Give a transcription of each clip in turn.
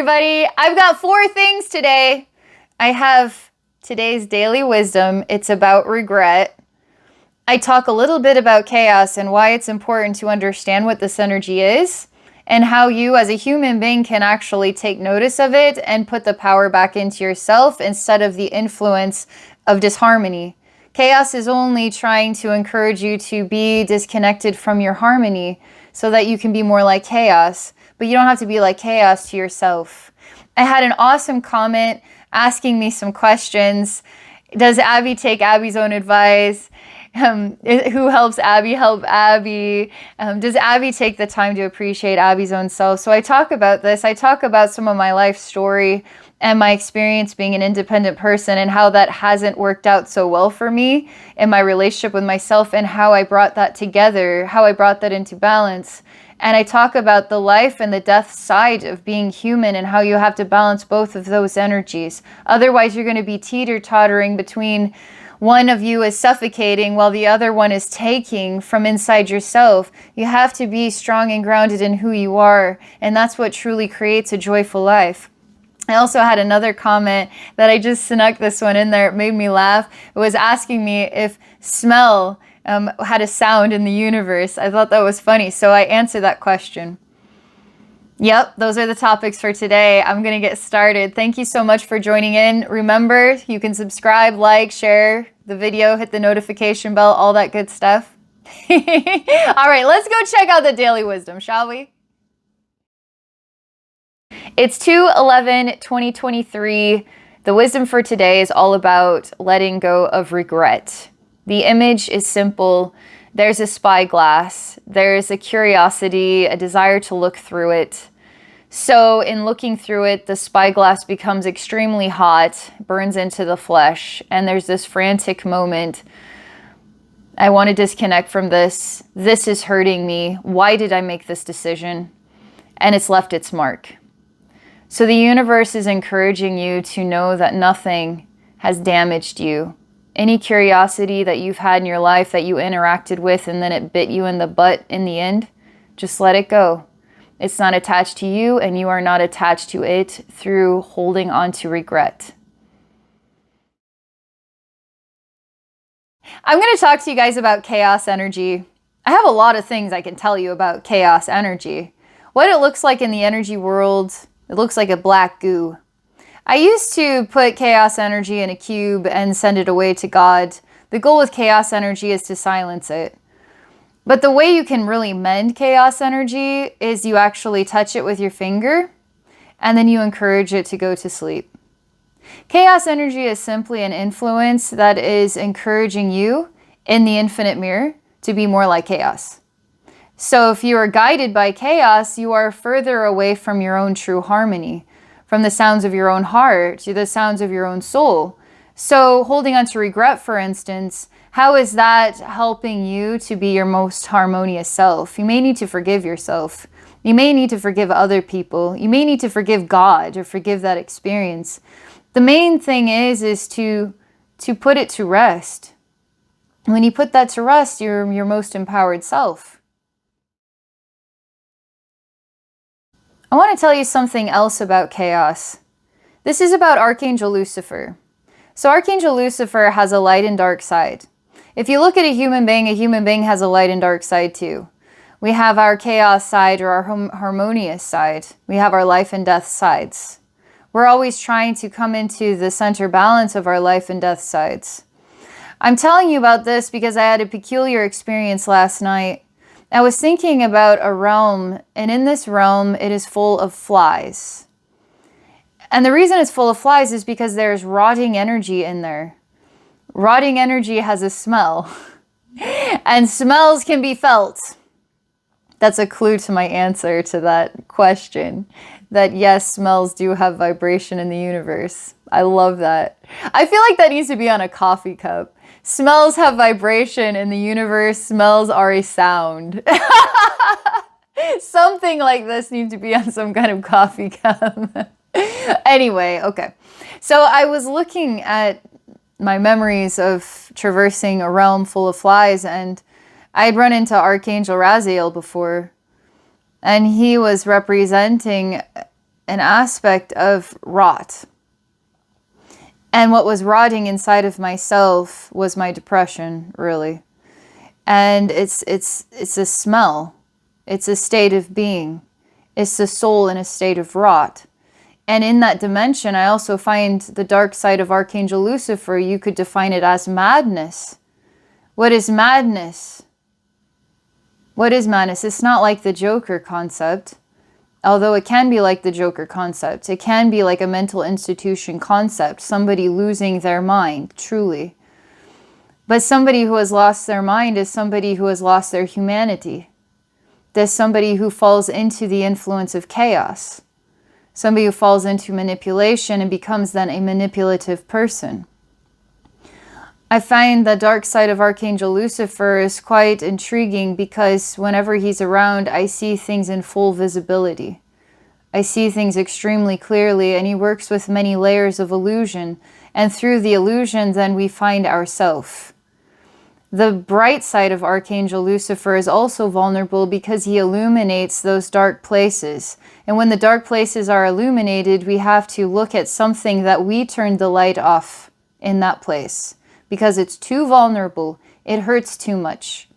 everybody. I've got 4 things today. I have today's daily wisdom. It's about regret. I talk a little bit about chaos and why it's important to understand what this energy is and how you as a human being can actually take notice of it and put the power back into yourself instead of the influence of disharmony. Chaos is only trying to encourage you to be disconnected from your harmony so that you can be more like chaos, but you don't have to be like chaos to yourself. I had an awesome comment asking me some questions. Does Abbey take Abbey's own advice? Who helps Abbey help Abbey? Does Abbey take the time to appreciate Abbey's own self? So I talk about this. I talk about some of my life story and my experience being an independent person and how that hasn't worked out so well for me in my relationship with myself and how I brought that together, how I brought that into balance. And I talk about the life and the death side of being human and how you have to balance both of those energies. Otherwise, you're going to be teeter-tottering between one of you is suffocating while the other one is taking from inside yourself. You have to be strong and grounded in who you are. And that's what truly creates a joyful life. I also had another comment that I just snuck this one in there. It made me laugh. It was asking me if smell had a sound in the universe. I thought that was funny. So I answered that question. Yep, those are the topics for today. I'm going to get started. Thank you so much for joining in. Remember, you can subscribe, like, share the video, hit the notification bell, all that good stuff. All right, let's go check out the daily wisdom, shall we? It's 2/11/2023. The wisdom for today is all about letting go of regret. The image is simple. There's a spyglass. There's a curiosity, a desire to look through it. So in looking through it, the spyglass becomes extremely hot, burns into the flesh, and there's this frantic moment. I want to disconnect from this. This is hurting me. Why did I make this decision? And it's left its mark. So the universe is encouraging you to know that nothing has damaged you. Any curiosity that you've had in your life that you interacted with and then it bit you in the butt in the end, just let it go. It's not attached to you and you are not attached to it through holding on to regret. I'm going to talk to you guys about chaos energy. I have a lot of things I can tell you about chaos energy. What it looks like in the energy world, it looks like a black goo. I used to put chaos energy in a cube and send it away to God. The goal with chaos energy is to silence it. But the way you can really mend chaos energy is you actually touch it with your finger and then you encourage it to go to sleep. Chaos energy is simply an influence that is encouraging you in the infinite mirror to be more like chaos. So if you are guided by chaos, you are further away from your own true harmony, from the sounds of your own heart to the sounds of your own soul. So holding on to regret, for instance, how is that helping you to be your most harmonious self? You may need to forgive yourself. You may need to forgive other people. You may need to forgive God or forgive that experience. The main thing is to put it to rest. When you put that to rest, you're your most empowered self. I want to tell you something else about chaos. This is about Archangel Lucifer. So Archangel Lucifer has a light and dark side. If you look at a human being has a light and dark side too. We have our chaos side or our harmonious side. We have our life and death sides. We're always trying to come into the center balance of our life and death sides. I'm telling you about this because I had a peculiar experience last night. I was thinking about a realm, and in this realm, it is full of flies. And the reason it's full of flies is because there's rotting energy in there. Rotting energy has a smell, and smells can be felt. That's a clue to my answer to that question, that yes, smells do have vibration in the universe. I love that. I feel like that needs to be on a coffee cup. Smells have vibration in the universe. Smells are a sound. Something like this needs to be on some kind of coffee cup. Anyway, okay. So I was looking at my memories of traversing a realm full of flies, and I'd run into Archangel Raziel before, and he was representing an aspect of rot. And what was rotting inside of myself was my depression, really. And it's a smell. It's a state of being. It's the soul in a state of rot. And in that dimension, I also find the dark side of Archangel Lucifer. You could define it as madness. What is madness? What is madness? It's not like the Joker concept. Although it can be like the Joker concept. It can be like a mental institution concept. Somebody losing their mind, truly. But somebody who has lost their mind is somebody who has lost their humanity. There's somebody who falls into the influence of chaos. Somebody who falls into manipulation and becomes then a manipulative person. I find the dark side of Archangel Lucifer is quite intriguing because whenever he's around, I see things in full visibility. I see things extremely clearly, and he works with many layers of illusion. And through the illusion, then we find ourselves. The bright side of Archangel Lucifer is also vulnerable because he illuminates those dark places. And when the dark places are illuminated, we have to look at something that we turned the light off in that place. Because it's too vulnerable, it hurts too much.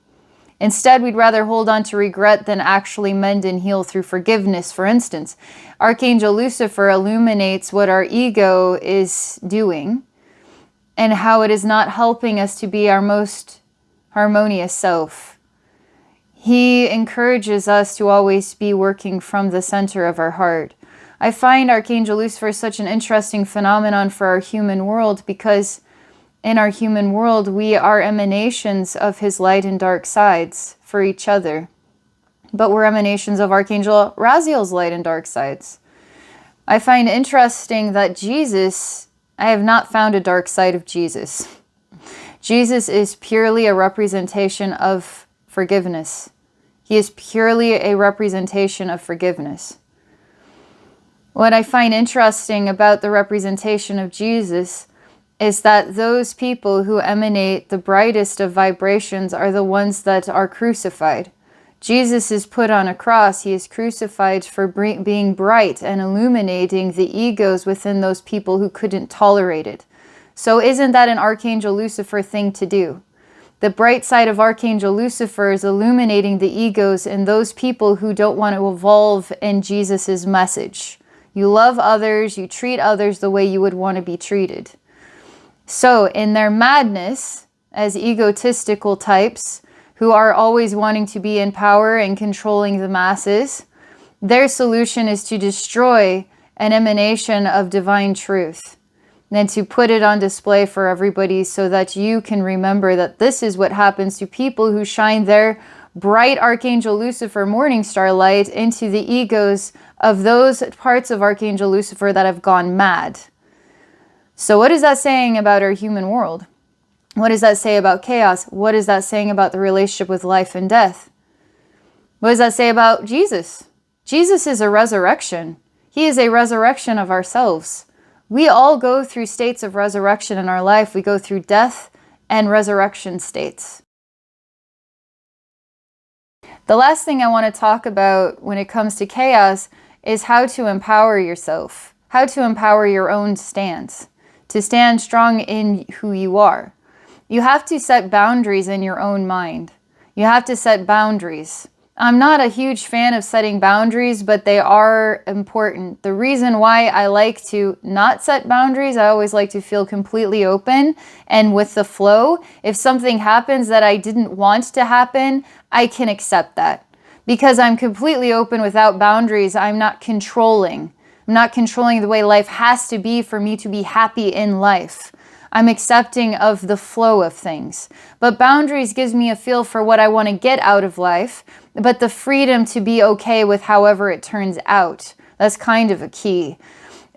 Instead, we'd rather hold on to regret than actually mend and heal through forgiveness. For instance, Archangel Lucifer illuminates what our ego is doing and how it is not helping us to be our most harmonious self. He encourages us to always be working from the center of our heart. I find Archangel Lucifer such an interesting phenomenon for our human world because in our human world, we are emanations of his light and dark sides for each other. But we're emanations of Archangel Raziel's light and dark sides. I find interesting that Jesus, I have not found a dark side of Jesus. Jesus is purely a representation of forgiveness. He is purely a representation of forgiveness. What I find interesting about the representation of Jesus is that those people who emanate the brightest of vibrations are the ones that are crucified. Jesus is put on a cross. He is crucified for being bright and illuminating the egos within those people who couldn't tolerate it. So isn't that an Archangel Lucifer thing to do? The bright side of Archangel Lucifer is illuminating the egos in those people who don't want to evolve in Jesus's message. You love others, you treat others the way you would want to be treated. So in their madness, as egotistical types who are always wanting to be in power and controlling the masses, their solution is to destroy an emanation of divine truth and to put it on display for everybody so that you can remember that this is what happens to people who shine their bright Archangel Lucifer morning star light into the egos of those parts of Archangel Lucifer that have gone mad. So what is that saying about our human world? What does that say about chaos? What is that saying about the relationship with life and death? What does that say about Jesus? Jesus is a resurrection. He is a resurrection of ourselves. We all go through states of resurrection in our life. We go through death and resurrection states. The last thing I want to talk about when it comes to chaos is how to empower yourself, how to empower your own stance, to stand strong in who you are. You have to set boundaries in your own mind. You have to set boundaries. I'm not a huge fan of setting boundaries, but they are important. The reason why I like to not set boundaries, I always like to feel completely open and with the flow. If something happens that I didn't want to happen, I can accept that. Because I'm completely open without boundaries, I'm not controlling. I'm not controlling the way life has to be for me to be happy in life. I'm accepting of the flow of things. But boundaries gives me a feel for what I want to get out of life, but the freedom to be okay with however it turns out. That's kind of a key.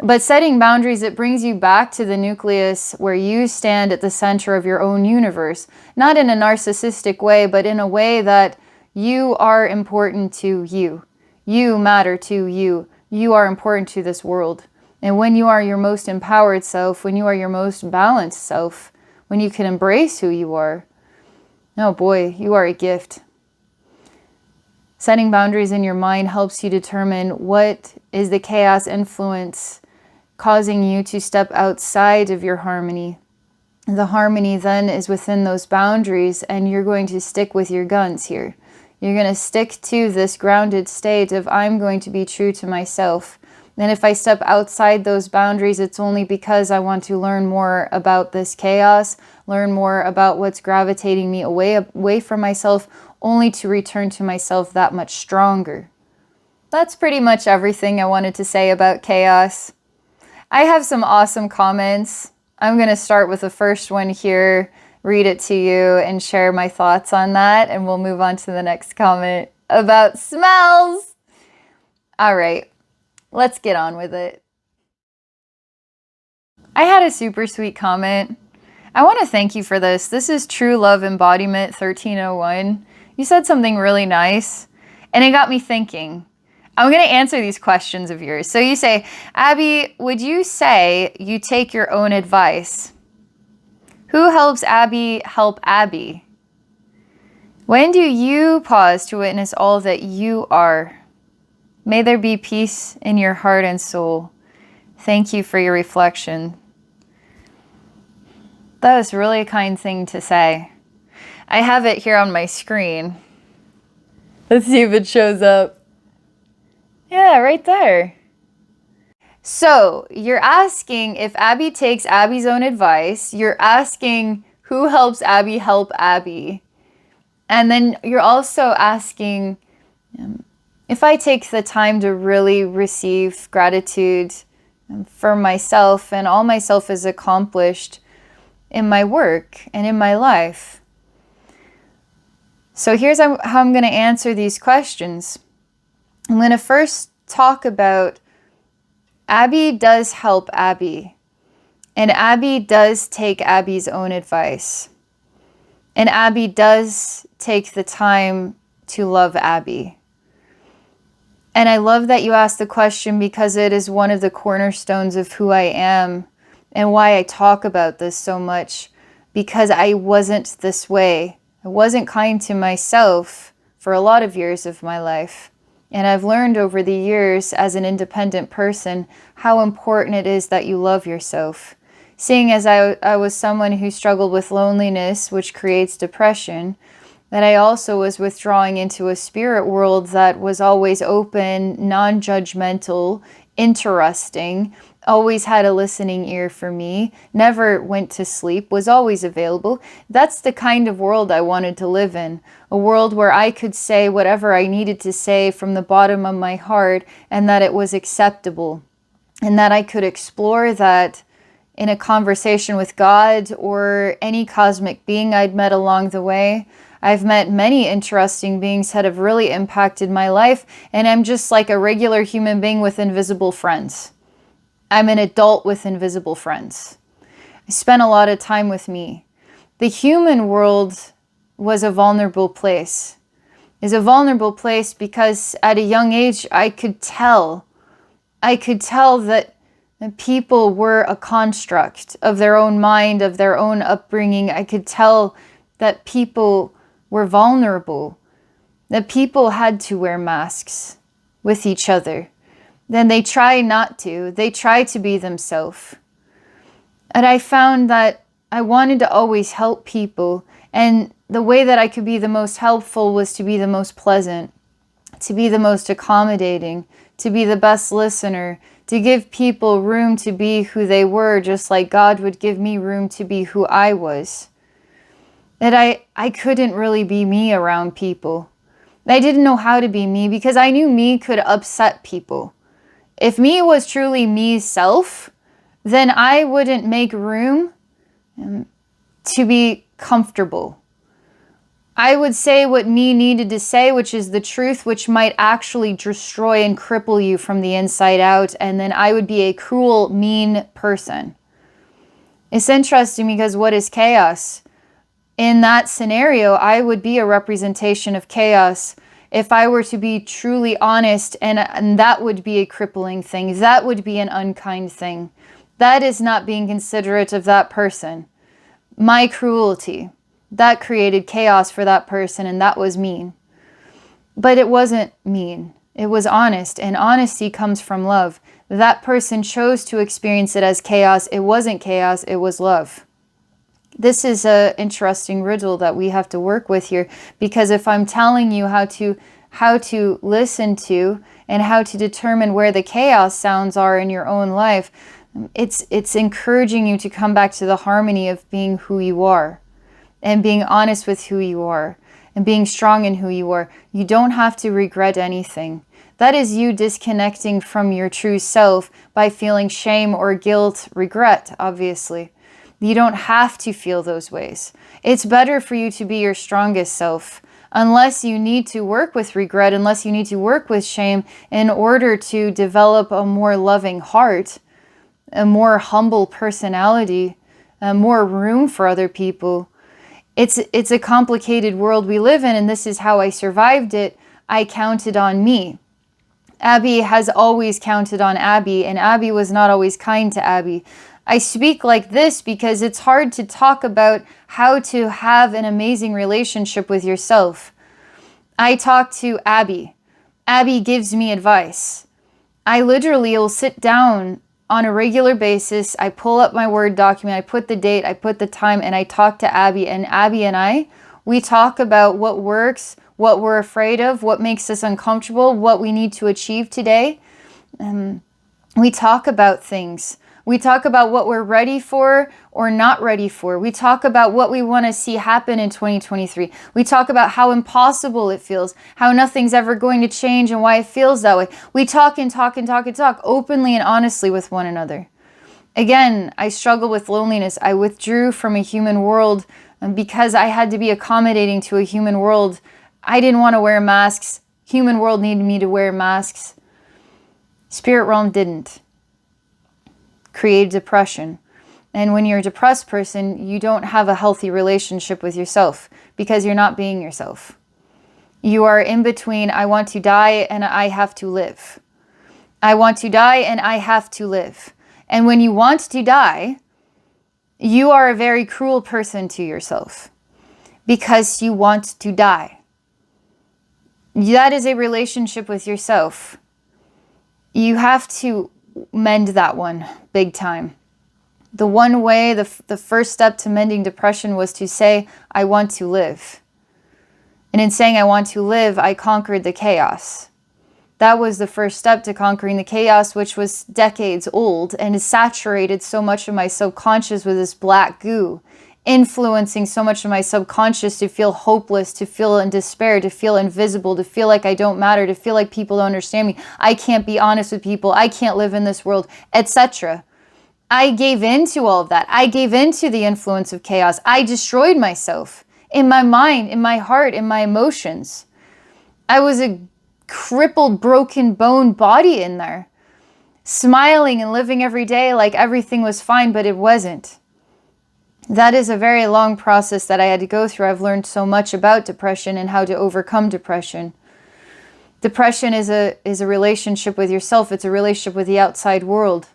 But setting boundaries, it brings you back to the nucleus where you stand at the center of your own universe. Not in a narcissistic way, but in a way that you are important to you. You matter to you. You are important to this world. And when you are your most empowered self, when you are your most balanced self, when you can embrace who you are, oh boy, you are a gift. Setting boundaries in your mind helps you determine what is the chaos influence causing you to step outside of your harmony. The harmony then is within those boundaries, and you're going to stick with your guns here. You're going to stick to this grounded state of, I'm going to be true to myself. And if I step outside those boundaries, it's only because I want to learn more about this chaos, learn more about what's gravitating me away from myself, only to return to myself that much stronger. That's pretty much everything I wanted to say about chaos. I have some awesome comments. I'm going to start with the first one here, read it to you, and share my thoughts on that, and we'll move on to the next comment about smells. All right, let's get on with it. I had a super sweet comment. I want to thank you for this. This is True Love Embodiment 1301. You said something really nice, and it got me thinking. I'm going to answer these questions of yours. So you say, Abby, would you say you take your own advice? Who helps Abby help Abby? When do you pause to witness all that you are? May there be peace in your heart and soul. Thank you for your reflection. That was really a kind thing to say. I have it here on my screen. Let's see if it shows up. Yeah, right there. So you're asking if Abby takes Abby's own advice. You're asking who helps Abby help Abby. And then you're also asking if I take the time to really receive gratitude for myself and all myself has accomplished in my work and in my life. So here's how I'm going to answer these questions. I'm going to first talk about Abby does help Abby, and Abby does take Abby's own advice, and Abby does take the time to love Abby. And I love that you asked the question because it is one of the cornerstones of who I am and why I talk about this so much, because I wasn't this way. I wasn't kind to myself for a lot of years of my life. And I've learned over the years as an independent person how important it is that you love yourself. Seeing as I was someone who struggled with loneliness, which creates depression, that I also was withdrawing into a spirit world that was always open, non-judgmental, interesting, always had a listening ear for me, never went to sleep, was always available. That's the kind of world I wanted to live in. A world where I could say whatever I needed to say from the bottom of my heart and that it was acceptable. And that I could explore that in a conversation with God or any cosmic being I'd met along the way. I've met many interesting beings that have really impacted my life, and I'm just like a regular human being with invisible friends. I'm an adult with invisible friends. I spent a lot of time with me. The human world was a vulnerable place. It's a vulnerable place because at a young age, I could tell that people were a construct of their own mind, of their own upbringing. I could tell that people were vulnerable, that people had to wear masks with each other. Then they try not to. They try to be themselves. And I found that I wanted to always help people. And the way that I could be the most helpful was to be the most pleasant, to be the most accommodating, to be the best listener, to give people room to be who they were, just like God would give me room to be who I was. That I couldn't really be me around people. I didn't know how to be me because I knew me could upset people. If me was truly me's self, then I wouldn't make room to be comfortable. I would say what me needed to say, which is the truth, which might actually destroy and cripple you from the inside out, and then I would be a cruel, mean person. It's interesting because what is chaos? In that scenario, I would be a representation of chaos if I were to be truly honest, and that would be a crippling thing. That would be an unkind thing. That is not being considerate of that person. My cruelty, that created chaos for that person, and that was mean. But it wasn't mean. It was honest, and honesty comes from love. That person chose to experience it as chaos. It wasn't chaos, it was love. This is an interesting riddle that we have to work with here, because if I'm telling you how to listen to and how to determine where the chaos sounds are in your own life, it's encouraging you to come back to the harmony of being who you are and being honest with who you are and being strong in who you are. You don't have to regret anything. That is you disconnecting from your true self by feeling shame or guilt, regret, obviously. You don't have to feel those ways. It's better for you to be your strongest self, unless you need to work with regret, unless you need to work with shame in order to develop a more loving heart, a more humble personality, more room for other people. It's a complicated world we live in, and this is how I survived it. I counted on me. Abbey has always counted on Abbey, and Abbey was not always kind to Abbey. I speak like this because it's hard to talk about how to have an amazing relationship with yourself. I talk to Abbey. Abbey gives me advice. I literally will sit down on a regular basis. I pull up my Word document, I put the date, I put the time, and I talk to Abbey. And Abbey and we talk about what works, what we're afraid of, what makes us uncomfortable, what we need to achieve today. We talk about things. We talk about what we're ready for or not ready for. We talk about what we want to see happen in 2023. We talk about how impossible it feels, how nothing's ever going to change and why it feels that way. We talk and talk and talk and talk openly and honestly with one another. Again, I struggle with loneliness. I withdrew from a human world because I had to be accommodating to a human world. I didn't want to wear masks. Human world needed me to wear masks. Spirit realm didn't. Create depression. And when you're a depressed person, you don't have a healthy relationship with yourself because you're not being yourself. You are in between, I want to die and I have to live. I want to die and I have to live. And when you want to die, you are a very cruel person to yourself because you want to die. That is a relationship with yourself. You have to mend that one big time. The one way, the first step to mending depression was to say, I want to live. And in saying I want to live, I conquered the chaos. That was the first step to conquering the chaos, which was decades old and is saturated so much of my subconscious with this black goo, influencing so much of my subconscious to feel hopeless, to feel in despair, to feel invisible, to feel like I don't matter, to feel like people don't understand me. I can't be honest with people. I can't live in this world, etc. I gave in to all of that. I gave in to the influence of chaos. I destroyed myself in my mind, in my heart, in my emotions. I was a crippled, broken bone body in there, smiling and living every day like everything was fine, but it wasn't. That is a very long process that I had to go through. I've learned so much about depression and how to overcome depression. Depression is a relationship with yourself. It's a relationship with the outside world.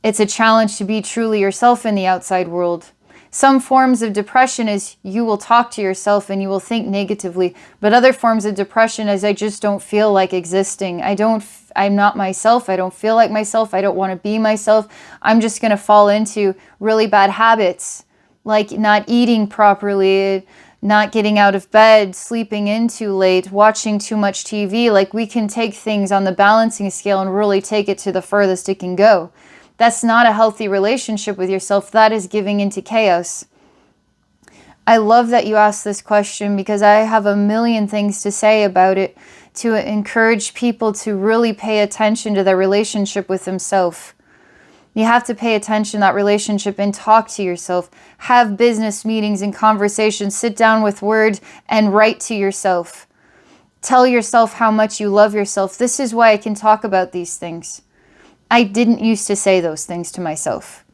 It's a challenge to be truly yourself in the outside world. Some forms of depression is you will talk to yourself and you will think negatively. But other forms of depression is I just don't feel like existing. I'm not myself. I don't feel like myself. I don't want to be myself. I'm just going to fall into really bad habits, like not eating properly, not getting out of bed, sleeping in too late, watching too much TV. Like we can take things on the balancing scale and really take it to the furthest it can go. That's not a healthy relationship with yourself. That is giving into chaos. I love that you asked this question because I have a million things to say about it, to encourage people to really pay attention to their relationship with themselves. You have to pay attention to that relationship and talk to yourself. Have business meetings and conversations. Sit down with Word and write to yourself. Tell yourself how much you love yourself. This is why I can talk about these things. I didn't used to say those things to myself.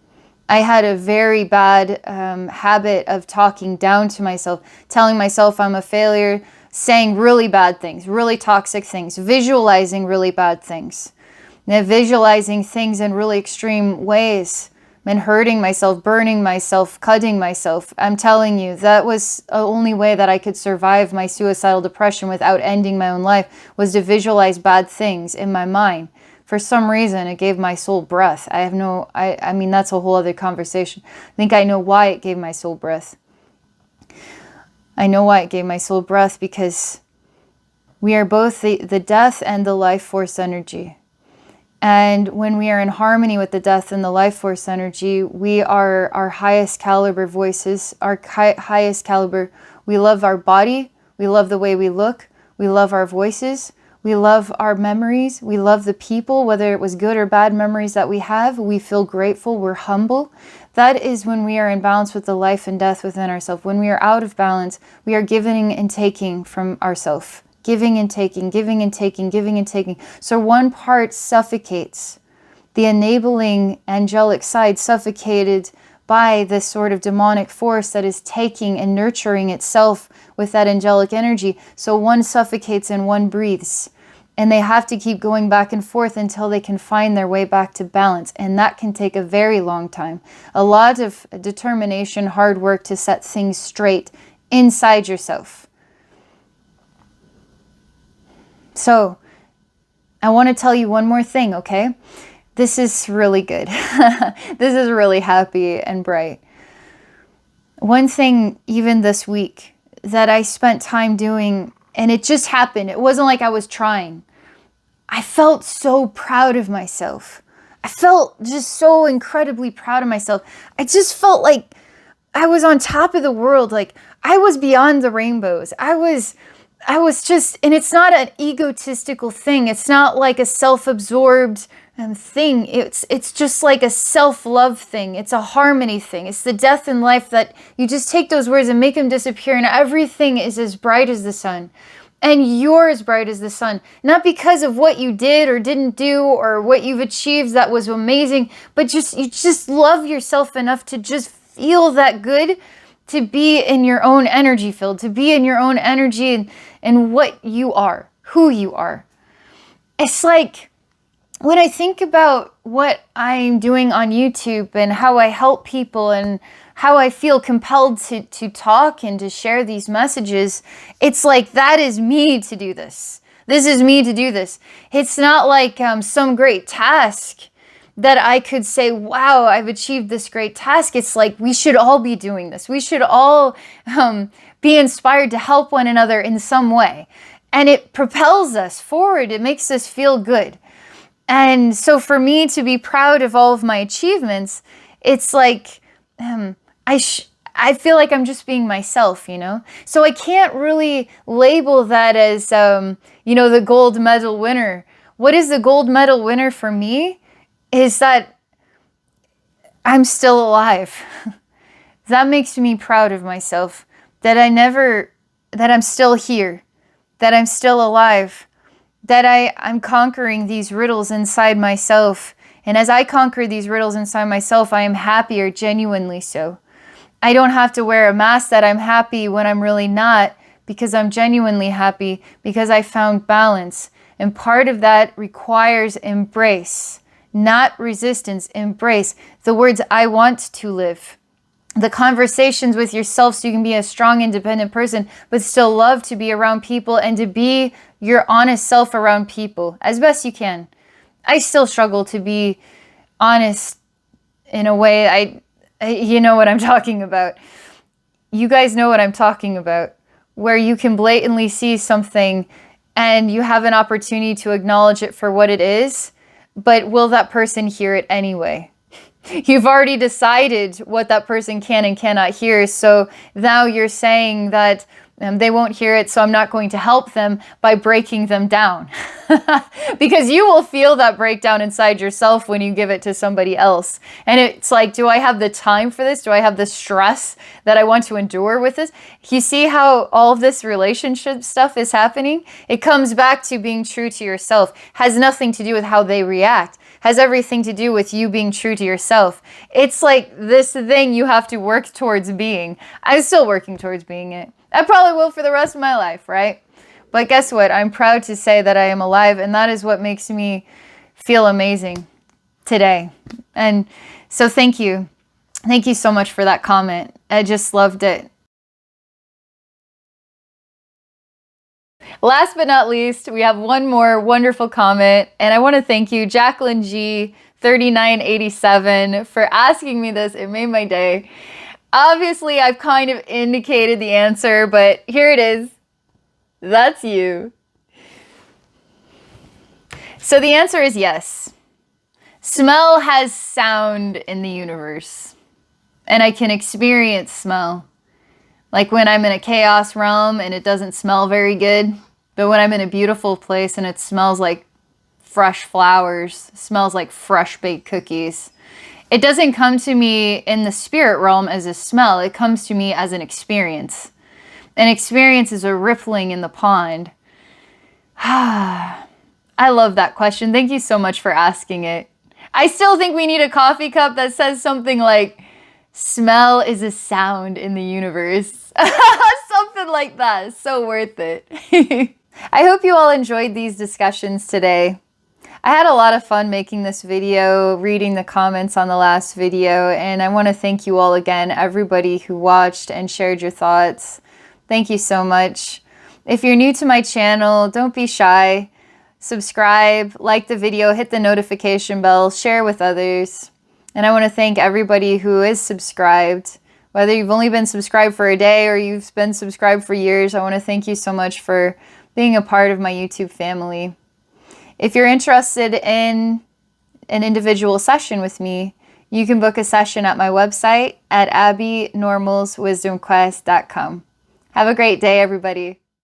I had a very bad habit of talking down to myself, telling myself I'm a failure, saying really bad things, really toxic things, visualizing really bad things. Now, visualizing things in really extreme ways and hurting myself, burning myself, cutting myself. I'm telling you, that was the only way that I could survive my suicidal depression without ending my own life, was to visualize bad things in my mind. For some reason, it gave my soul breath. I mean, that's a whole other conversation. I think I know why it gave my soul breath. I know why it gave my soul breath, because we are both the death and the life force energy. And when we are in harmony with the death and the life force energy, we are our highest caliber voices, our highest caliber. We love our body. We love the way we look. We love our voices. We love our memories. We love the people, whether it was good or bad memories that we have. We feel grateful. We're humble. That is when we are in balance with the life and death within ourselves. When we are out of balance, we are giving and taking from ourselves. Giving and taking, giving and taking, giving and taking. So one part suffocates. The enabling angelic side suffocated by this sort of demonic force that is taking and nurturing itself with that angelic energy. So one suffocates and one breathes. And they have to keep going back and forth until they can find their way back to balance. And that can take a very long time. A lot of determination, hard work to set things straight inside yourself. So, I want to tell you one more thing, okay? This is really good. This is really happy and bright. One thing, even this week, that I spent time doing, and it just happened. It wasn't like I was trying. I felt so proud of myself. I felt just so incredibly proud of myself. I just felt like I was on top of the world. Like I was beyond the rainbows. I was just, and it's not an egotistical thing. It's not like a self-absorbed thing. It's just like a self-love thing. It's a harmony thing. It's the death and life that you just take those words and make them disappear, and everything is as bright as the sun. And you're as bright as the sun. Not because of what you did or didn't do or what you've achieved that was amazing, but you just love yourself enough to just feel that good, to be in your own energy field, to be in your own energy and what you are, who you are. It's like when I think about what I'm doing on YouTube and how I help people and how I feel compelled to talk and to share these messages, it's like that is me to do this. This is me to do this. It's not like some great task that I could say, wow, I've achieved this great task. It's like we should all be doing this. We should all be inspired to help one another in some way. And it propels us forward. It makes us feel good. And so for me to be proud of all of my achievements, it's like I feel like I'm just being myself, you know? So I can't really label that as, the gold medal winner. What is the gold medal winner for me is that I'm still alive. That makes me proud of myself, that I'm still here, that I'm still alive, that I'm conquering these riddles inside myself. And as I conquer these riddles inside myself, I am happier, genuinely so. I don't have to wear a mask that I'm happy when I'm really not, because I'm genuinely happy, because I found balance. And part of that requires embrace, not resistance, embrace. The words, I want to live. The conversations with yourself so you can be a strong, independent person, but still love to be around people and to be your honest self around people as best you can. I still struggle to be honest in a way. You know what I'm talking about. You guys know what I'm talking about, where you can blatantly see something and you have an opportunity to acknowledge it for what it is, but will that person hear it anyway? You've already decided what that person can and cannot hear, so now you're saying that they won't hear it, so I'm not going to help them by breaking them down. Because you will feel that breakdown inside yourself when you give it to somebody else. And it's like, do I have the time for this? Do I have the stress that I want to endure with this? You see how all of this relationship stuff is happening? It comes back to being true to yourself. Has nothing to do with how they react. Has everything to do with you being true to yourself. It's like this thing you have to work towards being. I'm still working towards being it. I probably will for the rest of my life, right? But guess what? I'm proud to say that I am alive, and that is what makes me feel amazing today. And So thank you. Thank you so much for that comment. I just loved it. Last but not least, we have one more wonderful comment, and I want to thank you, Jacqueline G. 3987, for asking me this. It made my day. Obviously, I've kind of indicated the answer, but here it is. That's you. So the answer is yes. Smell has sound in the universe, and I can experience smell. Like when I'm in a chaos realm and it doesn't smell very good, but when I'm in a beautiful place and it smells like fresh flowers, smells like fresh baked cookies. It doesn't come to me in the spirit realm as a smell. It comes to me as an experience. An experience is a rippling in the pond. I love that question. Thank you so much for asking it. I still think we need a coffee cup that says something like, smell is a sound in the universe. Something like that. So worth it. I hope you all enjoyed these discussions today. I had a lot of fun making this video, reading the comments on the last video, and I want to thank you all again, everybody who watched and shared your thoughts. Thank you so much. If you're new to my channel, don't be shy. Subscribe, like the video, hit the notification bell, share with others. And I want to thank everybody who is subscribed. Whether you've only been subscribed for a day or you've been subscribed for years, I want to thank you so much for being a part of my YouTube family. If you're interested in an individual session with me, you can book a session at my website at abbeynormalswisdomquest.com. Have a great day, everybody.